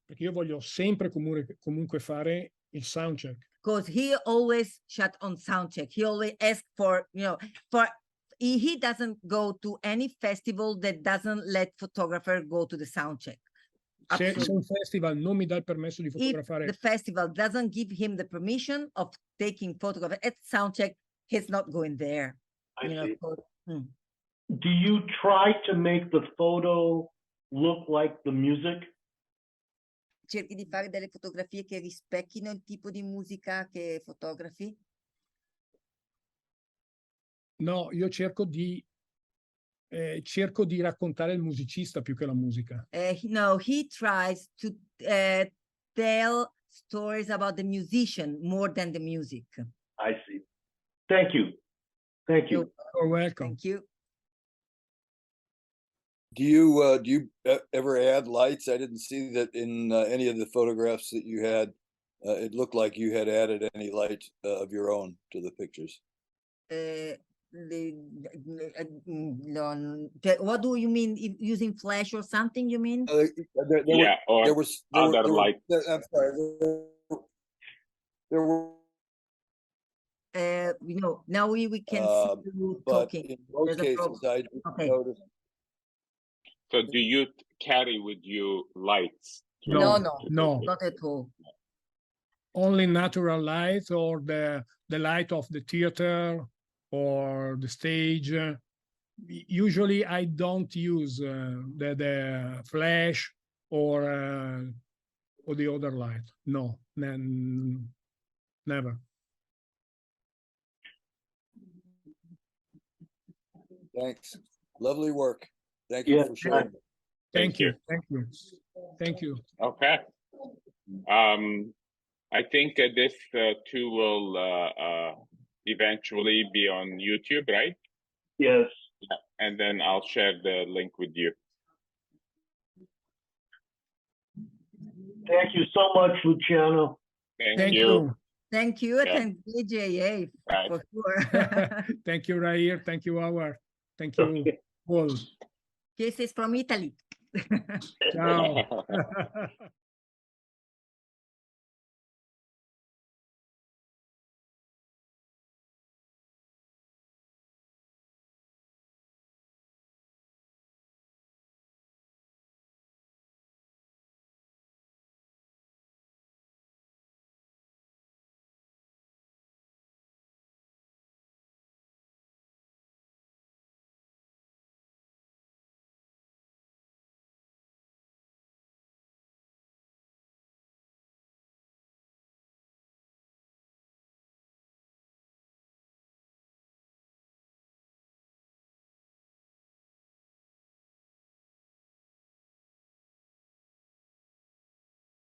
Speaker 2: Perché io voglio sempre comunque fare il soundcheck.
Speaker 3: Because he always shut on soundcheck. He always asks for, he doesn't go to any festival that doesn't let photographer go to the soundcheck.
Speaker 2: Se un festival non mi dà il permesso di fotografare,
Speaker 3: if the festival doesn't give him the permission of taking photograph at soundcheck, he's not going there.
Speaker 5: Do you try to make the photo look like the music?
Speaker 3: Cerchi di fare delle fotografie che rispecchino il tipo di musica che fotografi?
Speaker 2: No, io cerco di raccontare il musicista più che la musica.
Speaker 3: No, he tries to tell stories about the musician more than the music.
Speaker 5: I see. Thank you. Thank you.
Speaker 2: You're welcome.
Speaker 3: Thank you.
Speaker 4: Do you ever add lights? I didn't see that in any of the photographs that you had. It looked like you had added any light of your own to the pictures.
Speaker 3: What do you mean, using flash or something, you mean?
Speaker 1: There was other light.
Speaker 4: I'm sorry. There were.
Speaker 3: Now we can see you talking.
Speaker 4: In most cases, I noticed.
Speaker 1: So do you carry with you lights?
Speaker 3: No, not at all.
Speaker 2: Only natural light or the light of the theater or the stage. Usually I don't use the flash or the other light. No, never.
Speaker 4: Thanks. Lovely work. Thank you for sharing.
Speaker 2: Thank you. Thank you. Thank you.
Speaker 1: Okay. I think this too will eventually be on YouTube, right?
Speaker 5: Yes.
Speaker 1: Yeah. And then I'll share the link with you.
Speaker 5: Thank you so much, Luciano.
Speaker 1: Thank you.
Speaker 3: Thank you.
Speaker 1: Yeah.
Speaker 3: And JJA
Speaker 1: Right.
Speaker 3: for sure.
Speaker 2: Thank you, Rair. Thank you, Howard. Thank you, all.
Speaker 3: Kisses from Italy.
Speaker 2: Ciao.